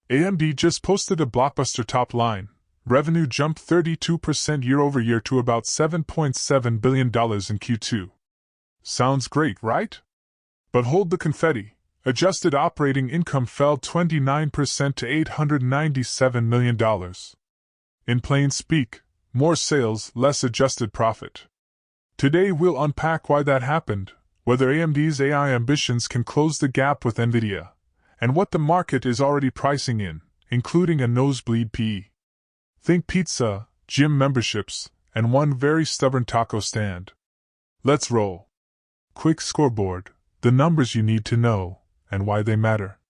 AMD just posted a blockbuster top line. Revenue jumped 32% year-over-year to about $7.7 billion in Q2. Sounds great, right? But hold the confetti. Adjusted operating income fell 29% to $897 million. In plain speak, more sales, less adjusted profit. Today we'll unpack why that happened, whether AMD's AI ambitions can close the gap with NVIDIA, and what the market is already pricing in, including a nosebleed PE. Think pizza, gym memberships, and one very stubborn taco stand. Let's roll. Quick scoreboard, the numbers you need to know, and why they matter.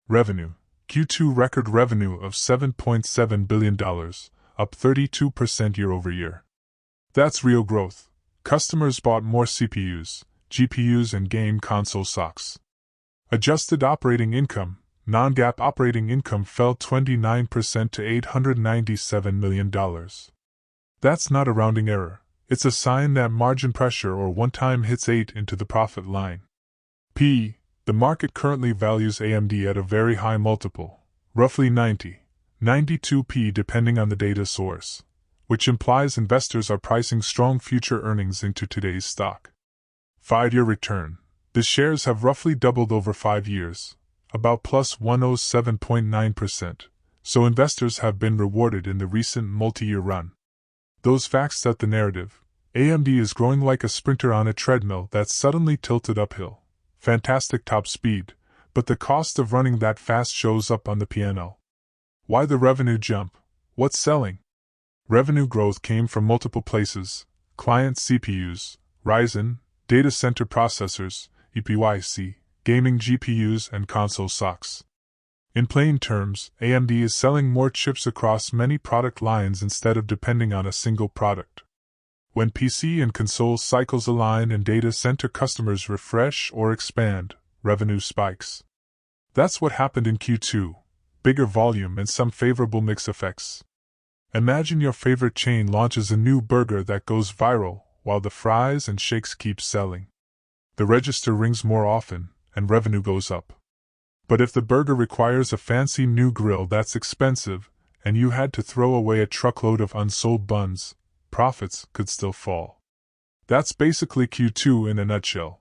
Revenue. Q2 record revenue of $7.7 billion, up 32% year-over-year. That's real growth. Customers bought more CPUs, GPUs and game console socks. Adjusted operating income, non-GAAP operating income fell 29% to $897 million. That's not a rounding error. It's a sign that margin pressure or one-time hits ate into the profit line. P. The market currently values AMD at a very high multiple, roughly 92 depending on the data source, which implies investors are pricing strong future earnings into today's stock. 5-year return. The shares have roughly doubled over 5 years, about plus 107.9%, so investors have been rewarded in the recent multi-year run. Those facts set the narrative. AMD is growing like a sprinter on a treadmill that's suddenly tilted uphill. Fantastic top speed, but the cost of running that fast shows up on the P&L. Why the revenue jump? What's selling? Revenue growth came from multiple places: client CPUs, Ryzen, data center processors, EPYC, gaming GPUs, and console socks. In plain terms, AMD is selling more chips across many product lines instead of depending on a single product. When PC and console cycles align and data center customers refresh or expand, revenue spikes. That's what happened in Q2, bigger volume and some favorable mix effects. Imagine your favorite chain launches a new burger that goes viral, while the fries and shakes keep selling. The register rings more often, and revenue goes up. But if the burger requires a fancy new grill that's expensive, and you had to throw away a truckload of unsold buns, profits could still fall. That's basically Q2 in a nutshell.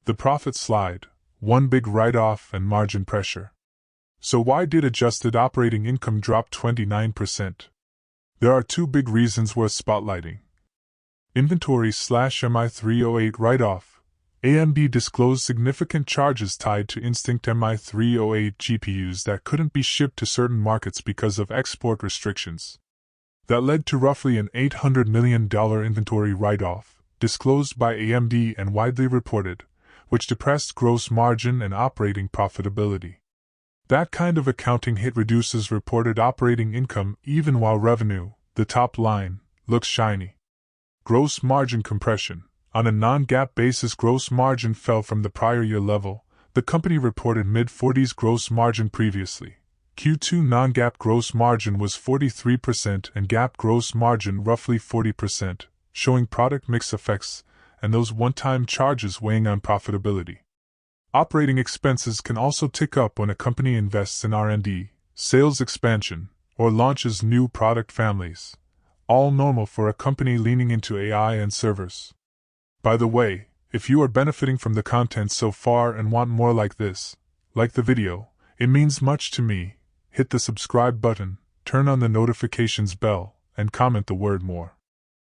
The profit slide, one big write-off and margin pressure. So why did adjusted operating income drop 29%? There are 2 big reasons worth spotlighting. Inventory/MI308 write-off. AMD disclosed significant charges tied to Instinct MI308 GPUs that couldn't be shipped to certain markets because of export restrictions. That led to roughly an $800 million inventory write-off, disclosed by AMD and widely reported, which depressed gross margin and operating profitability. That kind of accounting hit reduces reported operating income even while revenue, the top line, looks shiny. Gross margin compression. On a non-GAAP basis, gross margin fell from the prior year level. The company reported mid-40s gross margin previously. Q2 non-GAAP gross margin was 43% and GAAP gross margin roughly 40%, showing product mix effects and those one-time charges weighing on profitability. Operating expenses can also tick up when a company invests in R&D, sales expansion, or launches new product families. All normal for a company leaning into AI and servers. By the way, if you are benefiting from the content so far and want more like this, like the video, it means much to me. Hit the subscribe button, turn on the notifications bell, and comment the word more.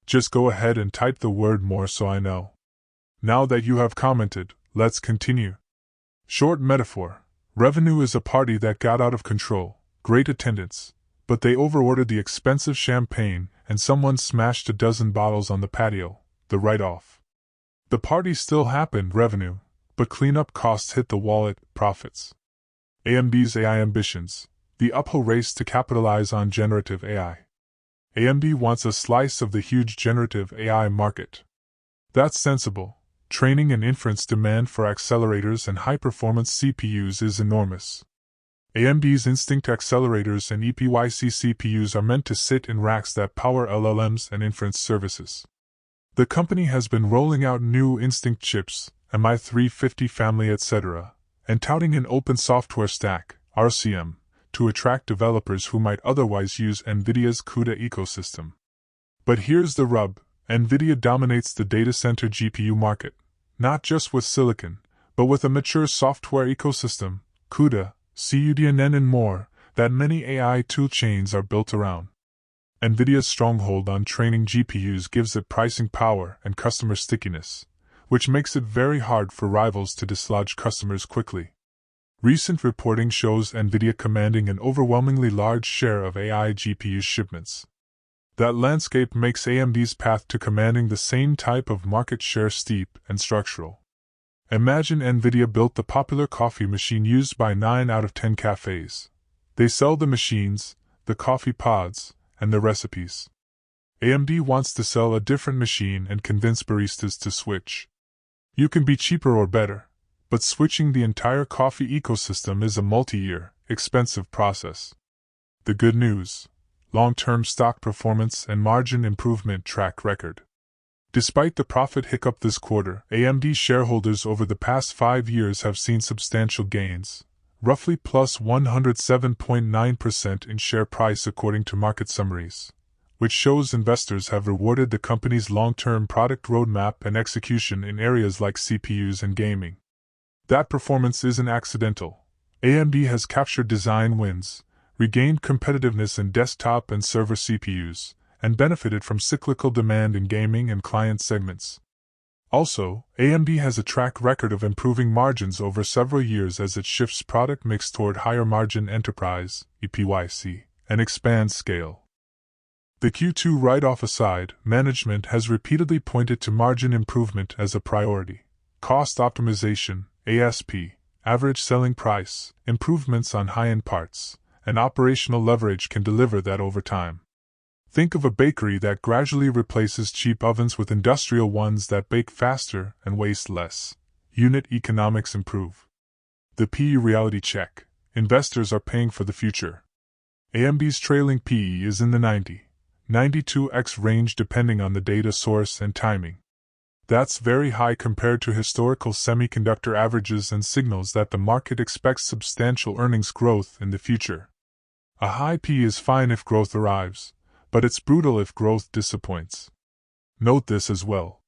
Just go ahead and type the word more so I know. Now that you have commented, let's continue. Short metaphor. Revenue is a party that got out of control, great attendance, but they overordered the expensive champagne and someone smashed a dozen bottles on the patio, the write-off. The party still happened, revenue, but cleanup costs hit the wallet, profits. AMD's AI ambitions. The uphill race to capitalize on generative AI. AMD wants a slice of the huge generative AI market. That's sensible. Training and inference demand for accelerators and high-performance CPUs is enormous. AMD's Instinct accelerators and EPYC CPUs are meant to sit in racks that power LLMs and inference services. The company has been rolling out new Instinct chips, MI350 family etc., and touting an open software stack, RCM, to attract developers who might otherwise use NVIDIA's CUDA ecosystem. But here's the rub: NVIDIA dominates the data center GPU market, not just with silicon, but with a mature software ecosystem, CUDA, CUDNN and more, that many AI toolchains are built around. NVIDIA's stronghold on training GPUs gives it pricing power and customer stickiness, which makes it very hard for rivals to dislodge customers quickly. Recent reporting shows NVIDIA commanding an overwhelmingly large share of AI GPU shipments. That landscape makes AMD's path to commanding the same type of market share steep and structural. Imagine NVIDIA built the popular coffee machine used by 9 out of 10 cafes. They sell the machines, the coffee pods, and the recipes. AMD wants to sell a different machine and convince baristas to switch. You can be cheaper or better, but switching the entire coffee ecosystem is a multi-year, expensive process. The good news: long-term stock performance and margin improvement track record. Despite the profit hiccup this quarter, AMD shareholders over the past 5 years have seen substantial gains, roughly plus 107.9% in share price according to market summaries, which shows investors have rewarded the company's long-term product roadmap and execution in areas like CPUs and gaming. That performance isn't accidental. AMD has captured design wins, regained competitiveness in desktop and server CPUs, and benefited from cyclical demand in gaming and client segments. Also, AMD has a track record of improving margins over several years as it shifts product mix toward higher-margin enterprise (EPYC) and expands scale. The Q2 write-off aside, management has repeatedly pointed to margin improvement as a priority. Cost optimization, ASP, average selling price, improvements on high-end parts, and operational leverage can deliver that over time. Think of a bakery that gradually replaces cheap ovens with industrial ones that bake faster and waste less. Unit economics improve. The PE reality check: investors are paying for the future. AMD's trailing PE is in the 92X range depending on the data source and timing. That's very high compared to historical semiconductor averages and signals that the market expects substantial earnings growth in the future. A high PE is fine if growth arrives, but it's brutal if growth disappoints. Note this as well.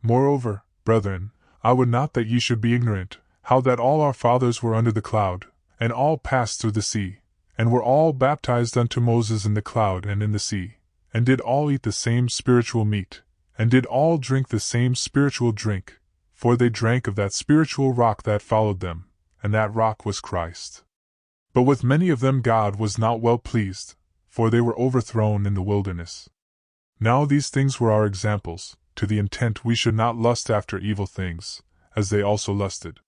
Moreover, brethren, I would not that ye should be ignorant, how that all our fathers were under the cloud, and all passed through the sea, and were all baptized unto Moses in the cloud and in the sea, and did all eat the same spiritual meat, and did all drink the same spiritual drink, for they drank of that spiritual rock that followed them, and that rock was Christ. But with many of them God was not well pleased, for they were overthrown in the wilderness. Now these things were our examples, to the intent we should not lust after evil things, as they also lusted.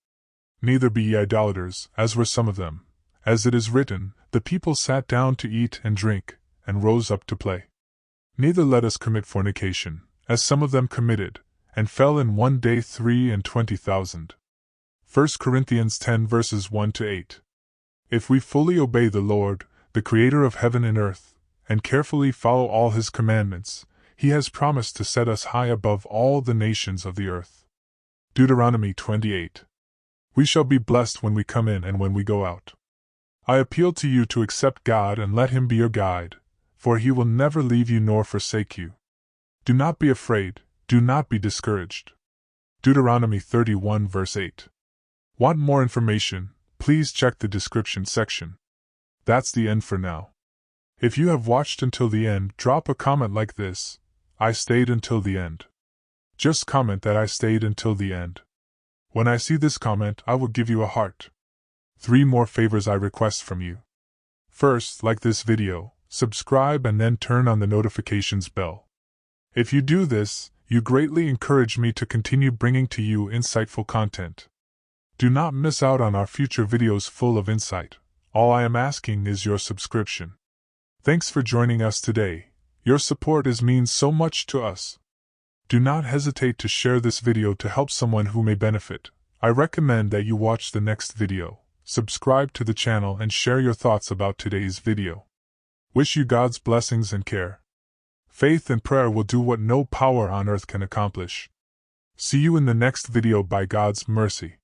Neither be ye idolaters, as were some of them. As it is written, the people sat down to eat and drink, and rose up to play. Neither let us commit fornication, as some of them committed, and fell in one day 23,000. 1 Corinthians 10 verses 1-8. If we fully obey the Lord, the Creator of heaven and earth, and carefully follow all His commandments, He has promised to set us high above all the nations of the earth. Deuteronomy 28. We shall be blessed when we come in and when we go out. I appeal to you to accept God and let Him be your guide, for He will never leave you nor forsake you. Do not be afraid, do not be discouraged. Deuteronomy 31 verse 8. Want more information? Please check the description section. That's the end for now. If you have watched until the end, drop a comment like this: I stayed until the end. Just comment that I stayed until the end. When I see this comment, I will give you a heart. 3 more favors I request from you. First, like this video, subscribe and then turn on the notifications bell. If you do this, you greatly encourage me to continue bringing to you insightful content. Do not miss out on our future videos full of insight. All I am asking is your subscription. Thanks for joining us today. Your support means so much to us. Do not hesitate to share this video to help someone who may benefit. I recommend that you watch the next video, subscribe to the channel and share your thoughts about today's video. Wish you God's blessings and care. Faith and prayer will do what no power on earth can accomplish. See you in the next video by God's mercy.